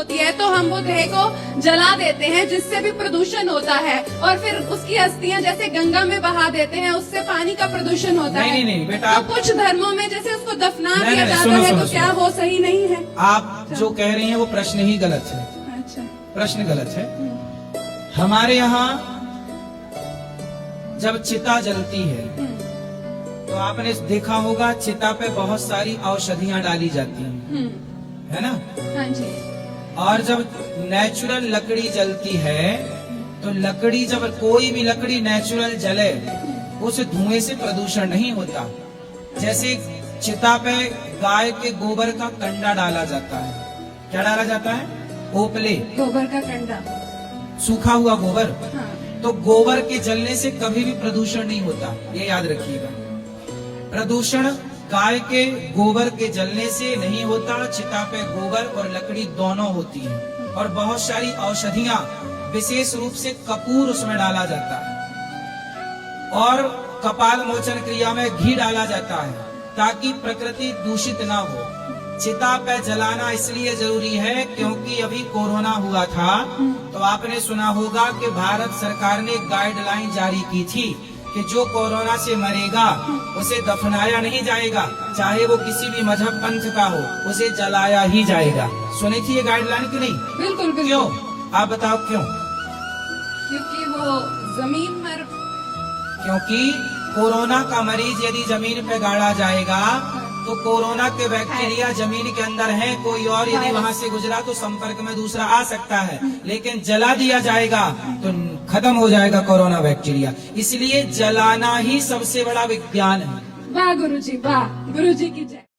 होती है तो हम वो देह को जला देते हैं, जिससे भी प्रदूषण होता है, और फिर उसकी अस्थियां जैसे गंगा में बहा देते हैं, उससे पानी का प्रदूषण होता है। नहीं बेटा, तो कुछ धर्मों में जैसे उसको दफना नहीं, दिया नहीं, जाता सुनो, है, सुनो, तो क्या वो सही नहीं है? आप जो कह रही हैं वो प्रश्न ही गलत है। अच्छा। प्रश्न गलत है। हमारे यहाँ जब चिता जलती है तो आपने देखा होगा चिता पे बहुत सारी औषधियां डाली जाती हैं, है ना? हाँ जी। और जब नेचुरल लकड़ी जलती है तो लकड़ी, जब कोई भी लकड़ी नेचुरल जले, उस धुएं से प्रदूषण नहीं होता। जैसे चिता पे गाय के गोबर का कंडा डाला जाता है। क्या डाला जाता है? ओपले, गोबर का कंडा, सूखा हुआ गोबर। हाँ। तो गोबर के जलने से कभी भी प्रदूषण नहीं होता, ये याद रखिएगा। प्रदूषण गाय के गोबर के जलने से नहीं होता। चिता पे गोबर और लकड़ी दोनों होती है, और बहुत सारी औषधियां, विशेष रूप से कपूर उसमें डाला जाता है, और कपाल मोचन क्रिया में घी डाला जाता है, ताकि प्रकृति दूषित ना हो। चिता पे जलाना इसलिए जरूरी है क्योंकि अभी कोरोना हुआ था, तो आपने सुना होगा कि भारत सरकार ने गाइडलाइन जारी की थी कि जो कोरोना से मरेगा उसे दफनाया नहीं जाएगा, चाहे वो किसी भी मजहब पंथ का हो, उसे जलाया ही जाएगा। सुनी थी ये गाइडलाइन कि नहीं? बिल्कुल बिल्कुल। क्यों? आप बताओ क्यों? क्योंकि वो जमीन पर, क्योंकि कोरोना का मरीज यदि जमीन पे गाड़ा जाएगा तो कोरोना के बैक्टीरिया जमीन के अंदर है, कोई और यदि वहाँ से गुजरा तो संपर्क में दूसरा आ सकता है, लेकिन जला दिया जाएगा तो खत्म हो जाएगा कोरोना बैक्टीरिया। इसलिए जलाना ही सबसे बड़ा विज्ञान है। वाह गुरुजी, वाह, गुरुजी की जय।